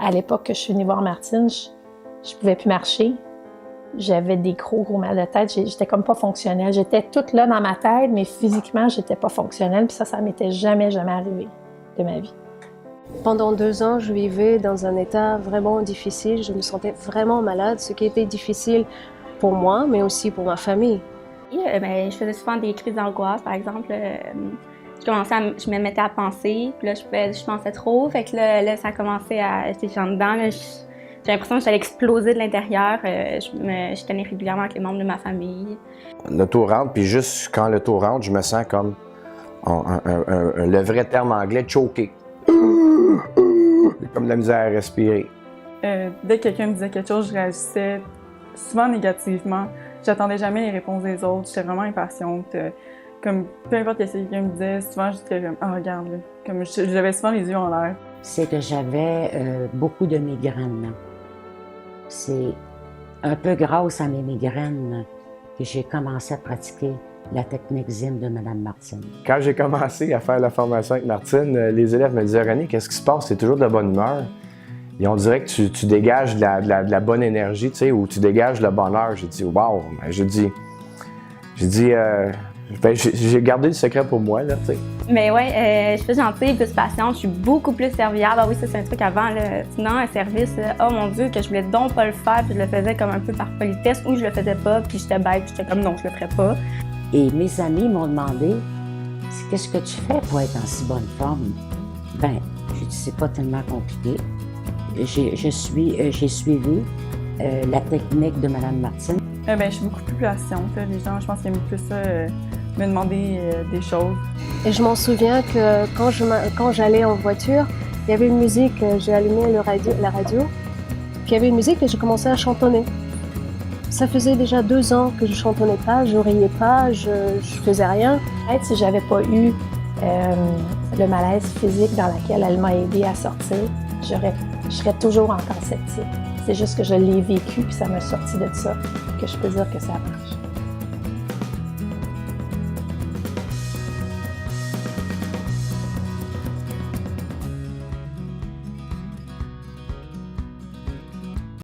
À l'époque que je suis venue voir Martine, je pouvais plus marcher. J'avais des gros mal de tête. J'étais comme pas fonctionnelle. J'étais toute là dans ma tête, mais physiquement, j'étais pas fonctionnelle. Puis ça m'était jamais arrivé de ma vie. Pendant 2 ans, je vivais dans un état vraiment difficile. Je me sentais vraiment malade, ce qui était difficile pour moi, mais aussi pour ma famille. Je faisais souvent des crises d'angoisse, par exemple. Je me mettais à penser, puis là, je pensais trop. Fait que là ça a commencé à... J'étais en dedans, là, j'ai l'impression que j'allais exploser de l'intérieur. Je tenais régulièrement avec les membres de ma famille. L'auto rentre, puis juste quand l'auto rentre, je me sens comme le vrai terme anglais, choqué. Comme de la misère à respirer. Dès que quelqu'un me disait quelque chose, je réagissais souvent négativement. J'attendais jamais les réponses des autres. J'étais vraiment impatiente. Comme peu importe ce que quelqu'un me disait, souvent j'étais comme « Ah, regarde, là. » Comme j'avais souvent les yeux en l'air. C'est que j'avais beaucoup de migraines. C'est un peu grâce à mes migraines que j'ai commencé à pratiquer la technique ZIM de Mme Martine. Quand j'ai commencé à faire la formation avec Martine, les élèves me disaient « René, qu'est-ce qui se passe? C'est toujours de la bonne humeur. » Et on dirait que tu dégages de la bonne énergie, tu sais, ou tu dégages le bonheur. J'ai dit « Wow! » J'ai gardé le secret pour moi, là, tu sais. Mais ouais, je suis gentille, plus patiente, je suis beaucoup plus serviable. Ah oui, ça c'est un truc avant, là. Sinon, un service, là, oh mon Dieu, que je voulais donc pas le faire, puis je le faisais comme un peu par politesse, ou je le faisais pas, puis j'étais bête, puis j'étais comme non, je le ferais pas. Et mes amis m'ont demandé « Qu'est-ce que tu fais pour être en si bonne forme? » Ben, j'ai dit « C'est pas tellement compliqué. » J'ai suivi la technique de Mme Martine. Je suis beaucoup plus patiente. Les gens, je pense qu'ils aiment plus ça, me demander des choses. Et je m'en souviens que quand j'allais en voiture, il y avait une musique, j'ai allumé la radio, puis il y avait une musique et j'ai commencé à chantonner. Ça faisait déjà 2 ans que je chantonnais pas, je riais pas, je faisais rien. Peut-être si j'avais pas eu le malaise physique dans lequel elle m'a aidée à sortir, je serais toujours encore sceptique. C'est juste que je l'ai vécu puis ça m'a sorti de ça, que je peux dire que ça marche.